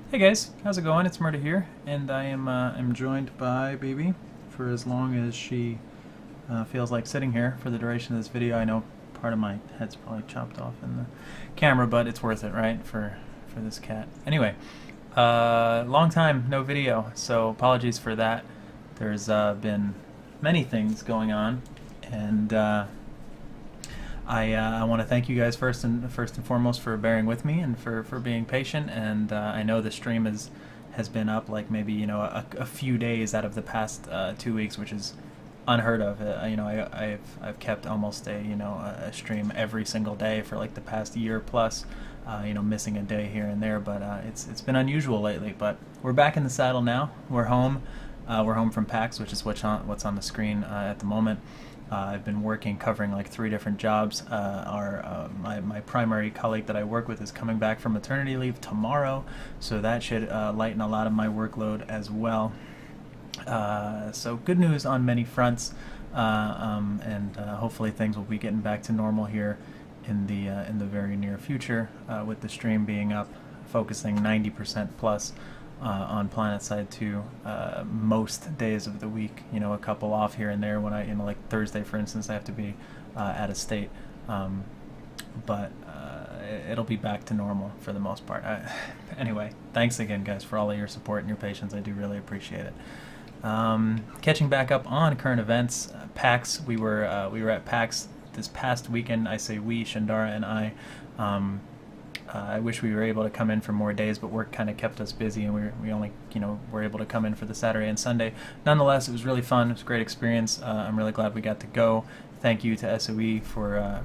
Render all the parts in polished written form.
Hey guys, how's it going? ItZMuRdA here, and I'm joined by Baby for as long as she feels like sitting here for the duration of this video. I know part of my head's probably chopped off in the camera, but it's worth it, right, for this cat. Anyway, long time no video, so apologies for that. There's been many things going on, and I want to thank you guys first and foremost for bearing with me and for being patient. And I know the stream has been up like maybe a few days out of the past 2 weeks, which is unheard of. I've kept almost a stream every single day for like the past year plus. Missing a day here and there, but it's been unusual lately. But we're back in the saddle now. We're home. We're home from PAX, which is what's on the screen at the moment. I've been covering like 3 different jobs. My primary colleague that I work with is coming back from maternity leave tomorrow, so that should lighten a lot of my workload as well. So good news on many fronts, and hopefully things will be getting back to normal here in the very near future, with the stream being up, focusing 90% plus on PlanetSide 2 most days of the week. A couple off here and there when like Thursday, for instance, I have to be out of state. But it'll be back to normal for the most part. Anyway, thanks again, guys, for all of your support and your patience. I do really appreciate it. Catching back up on current events, PAX. We were at PAX this past weekend. I say we, Shandara and I. I wish we were able to come in for more days, but work kind of kept us busy, and we only were able to come in for the Saturday and Sunday. Nonetheless, it was really fun. It was a great experience. I'm really glad we got to go. Thank you to SOE for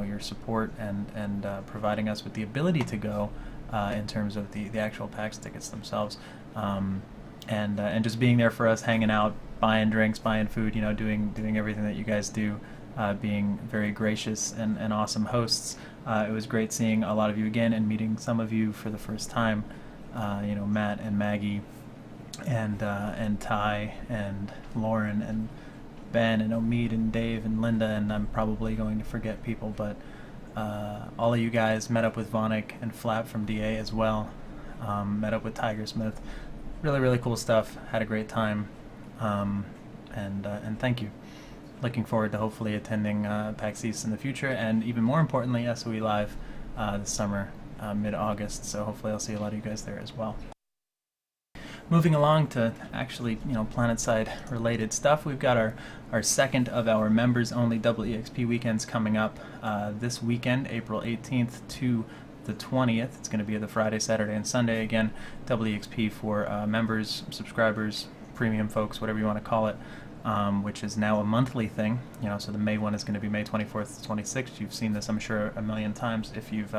your support and providing us with the ability to go in terms of the actual PAX tickets themselves, and just being there for us, hanging out, buying drinks, buying food, doing everything that you guys do. Being very gracious and awesome hosts. It was great seeing a lot of you again and meeting some of you for the first time. Matt and Maggie and Ty and Lauren and Ben and Omid and Dave and Linda, and I'm probably going to forget people, but all of you guys. Met up with Vonik and Flap from DA as well. Met up with Tiger Smith. Really, really cool stuff. Had a great time, and thank you. Looking forward to hopefully attending PAX East in the future, and even more importantly, SOE Live this summer, mid-August. So hopefully I'll see a lot of you guys there as well. Moving along to actually, PlanetSide related stuff, we've got our second of our Members Only Double EXP weekends coming up this weekend, April 18th to the 20th. It's going to be the Friday, Saturday, and Sunday. Again, double EXP for members, subscribers, premium folks, whatever you want to call it. Which is now a monthly thing, so the May one is going to be May 24th to 26th. You've seen this, I'm sure, a million times if you've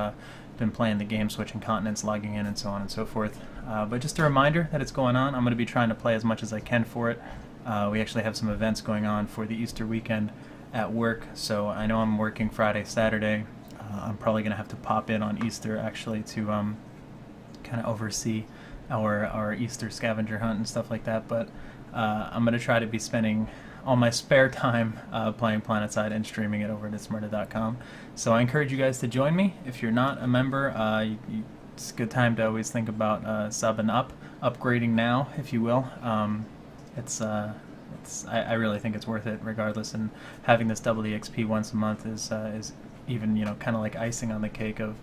been playing the game, switching continents, logging in, and so on and so forth. But just a reminder that it's going on. I'm going to be trying to play as much as I can for it. We actually have some events going on for the Easter weekend at work, so I know I'm working Friday, Saturday. I'm probably going to have to pop in on Easter, actually, to kind of oversee our Easter scavenger hunt and stuff like that, but I'm going to try to be spending all my spare time playing PlanetSide and streaming it over at ItZMuRdA.com. So I encourage you guys to join me. If you're not a member, it's a good time to always think about subbing up, upgrading now, if you will. I really think it's worth it regardless, and having this double EXP once a month is even kind of like icing on the cake of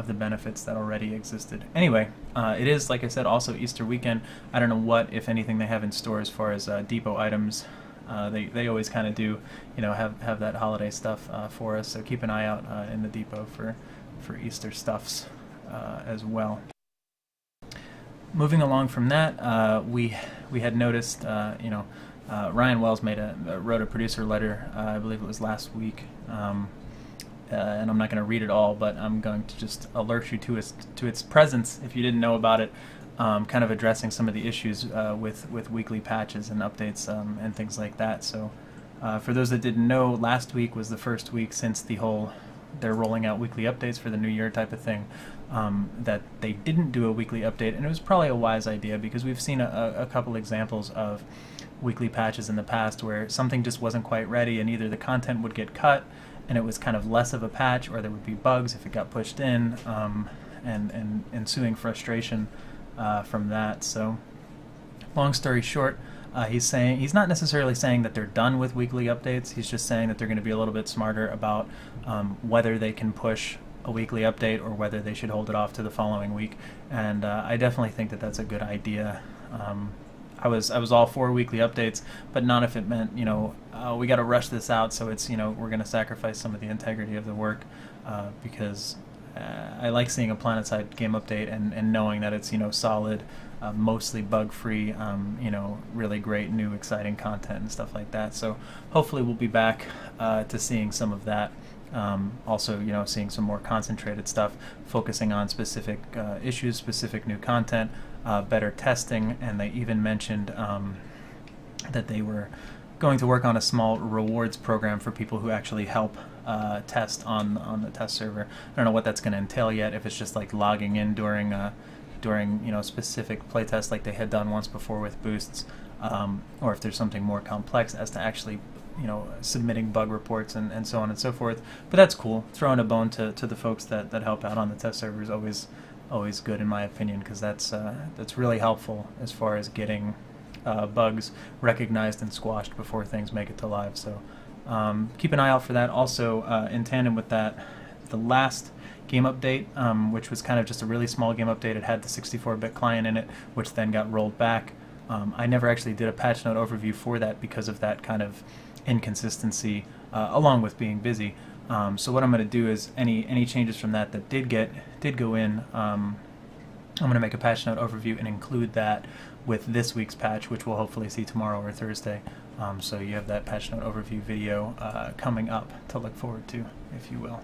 the benefits that already existed. Anyway, it is, like I said, also Easter weekend. I don't know what, if anything, they have in store as far as depot items. They always kind of do, have that holiday stuff for us. So keep an eye out in the depot for Easter stuffs as well. Moving along from that, we had noticed, Ryan Wells wrote a producer letter. I believe it was last week. And I'm not going to read it all, but I'm going to just alert you to its presence if you didn't know about it, kind of addressing some of the issues with weekly patches and updates and things like that. So for those that didn't know, last week was the first week since they're rolling out weekly updates for the new year type of thing, that they didn't do a weekly update, and it was probably a wise idea because we've seen a couple examples of weekly patches in the past where something just wasn't quite ready, and either the content would get cut and it was kind of less of a patch, or there would be bugs if it got pushed in, and ensuing frustration from that. So, long story short, he's not necessarily saying that they're done with weekly updates. He's just saying that they're going to be a little bit smarter about whether they can push a weekly update or whether they should hold it off to the following week. And I definitely think that that's a good idea. I was all for weekly updates, but not if it meant, we got to rush this out, so it's, we're going to sacrifice some of the integrity of the work, because I like seeing a PlanetSide game update and knowing that it's, solid, mostly bug-free, really great new exciting content and stuff like that. So hopefully we'll be back to seeing some of that. Also, seeing some more concentrated stuff, focusing on specific issues, specific new content, better testing, and they even mentioned that they were going to work on a small rewards program for people who actually help test on the test server. I don't know what that's going to entail yet, if it's just like logging in during specific playtests like they had done once before with boosts, or if there's something more complex as to actually submitting bug reports and so on and so forth. But that's cool. Throwing a bone to the folks that help out on the test server is always good, in my opinion, because that's really helpful as far as getting bugs recognized and squashed before things make it to live. So keep an eye out for that. Also, in tandem with that, the last game update, which was kind of just a really small game update, it had the 64-bit client in it, which then got rolled back. I never actually did a patch note overview for that because of that kind of inconsistency, along with being busy. So what I'm going to do is any changes from that did go in, I'm going to make a patch note overview and include that with this week's patch, which we'll hopefully see tomorrow or Thursday. So you have that patch note overview video coming up to look forward to, if you will.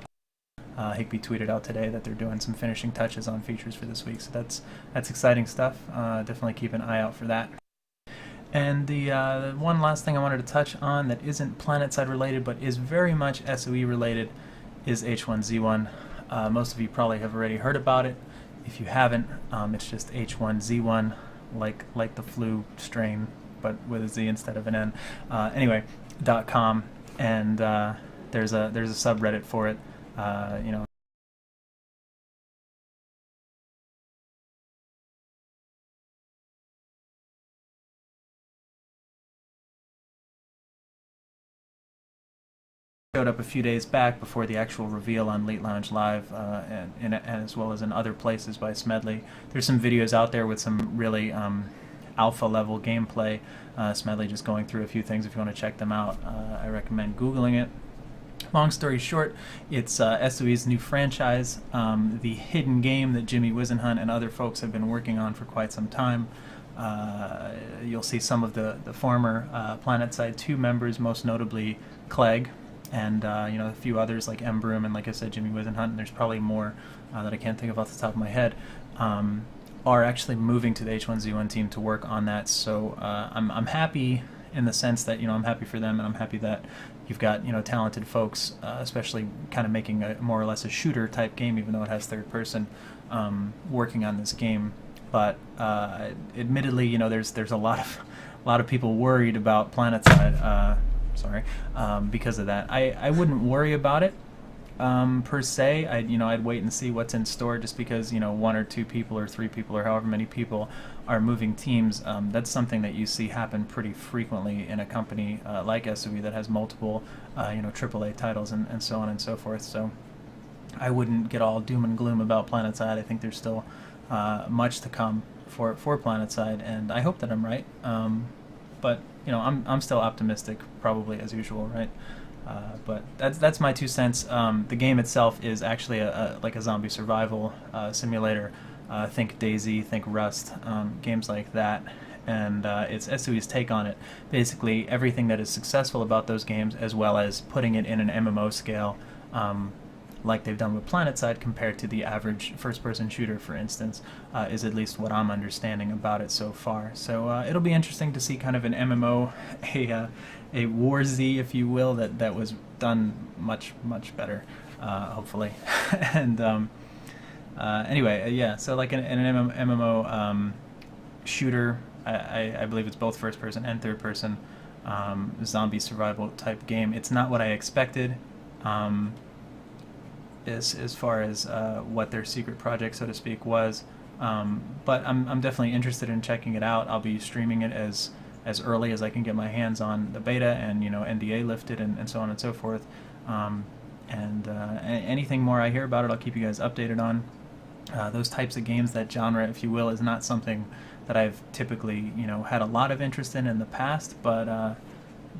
Higby tweeted out today that they're doing some finishing touches on features for this week, so that's exciting stuff. Definitely keep an eye out for that. And the one last thing I wanted to touch on that isn't PlanetSide related but is very much SOE related is H1Z1. Most of you probably have already heard about it. If you haven't, it's just H1Z1, like the flu strain, but with a Z instead of an N. Anyway, .com, and there's a subreddit for it. Showed up a few days back before the actual reveal on Late Lounge Live, and as well as in other places by Smedley. There's some videos out there with some really alpha level gameplay. Smedley just going through a few things. If you want to check them out, I recommend Googling it. Long story short, it's SOE's new franchise, the hidden game that Jimmy Wisenhunt and other folks have been working on for quite some time. You'll see some of the former PlanetSide 2 members, most notably Clegg, and a few others like M. Broom and, like I said, Jimmy Wisenhunt, and there's probably more that I can't think of off the top of my head, are actually moving to the H1Z1 team to work on that. So I'm happy in the sense that I'm happy for them, and I'm happy that you've got talented folks, especially kind of making a more or less a shooter type game, even though it has third person, working on this game. But admittedly, there's a lot of people worried about PlanetSide. Because of that. I wouldn't worry about it per se. I'd wait and see what's in store, just because one or two people or three people or however many people are moving teams. That's something that you see happen pretty frequently in a company like SOE that has multiple AAA titles and so on and so forth. So I wouldn't get all doom and gloom about PlanetSide. I think there's still much to come for PlanetSide, and I hope that I'm right. But I'm still optimistic, probably as usual, right? But that's my 2 cents. The game itself is actually like a zombie survival simulator. Think DayZ, think Rust, games like that. And it's SOE's take on it. Basically, everything that is successful about those games, as well as putting it in an MMO scale, like they've done with PlanetSide compared to the average first-person shooter, for instance, is at least what I'm understanding about it so far. So it'll be interesting to see kind of an MMO, a War Z, if you will, that was done much better, hopefully. And anyway, yeah. So like an MMO shooter, I believe it's both first-person and third-person, zombie survival type game. It's not what I expected. As far as what their secret project, so to speak, was. But I'm definitely interested in checking it out. I'll be streaming it as early as I can get my hands on the beta and NDA lifted and so on and so forth. Anything more I hear about it, I'll keep you guys updated on. Those types of games, that genre, if you will, is not something that I've typically had a lot of interest in the past, but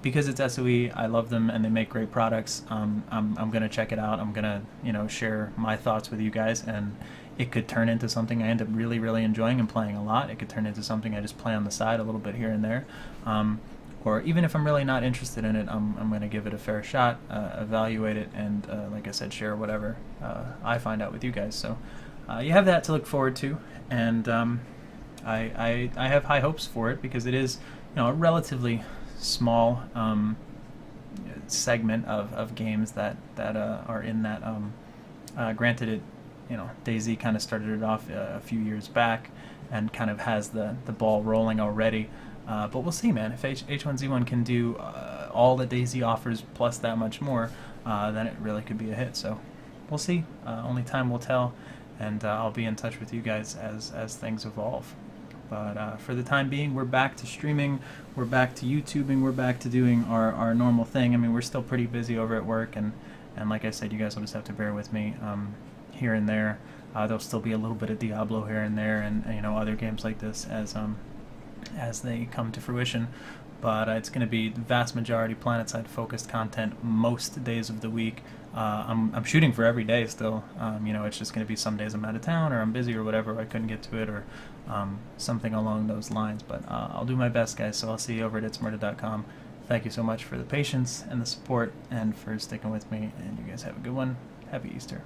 because it's SOE, I love them and they make great products. I'm gonna check it out. I'm gonna share my thoughts with you guys, and it could turn into something I end up really, really enjoying and playing a lot. It could turn into something I just play on the side a little bit here and there. Or even if I'm really not interested in it, I'm going to give it a fair shot, evaluate it, and like I said, share whatever I find out with you guys. So you have that to look forward to, and I have high hopes for it because it is a relatively small segment of games that are in that. Granted, it DayZ kind of started it off a few years back and kind of has the ball rolling already. But we'll see, man. If H1Z1 can do all that DayZ offers plus that much more, then it really could be a hit. So we'll see. Only time will tell, and I'll be in touch with you guys as things evolve. But for the time being, we're back to streaming, we're back to YouTubing, we're back to doing our normal thing. I mean, we're still pretty busy over at work, and like I said, you guys will just have to bear with me here and there. There'll still be a little bit of Diablo here and there, and other games like this as they come to fruition, but it's going to be the vast majority PlanetSide focused content most days of the week. I'm shooting for every day still. It's just going to be some days I'm out of town or I'm busy or whatever, I couldn't get to it, or something along those lines, but I'll do my best, guys. So I'll see you over at ItZMuRdA.com. Thank you so much for the patience and the support and for sticking with me, and you guys have a good one. Happy Easter.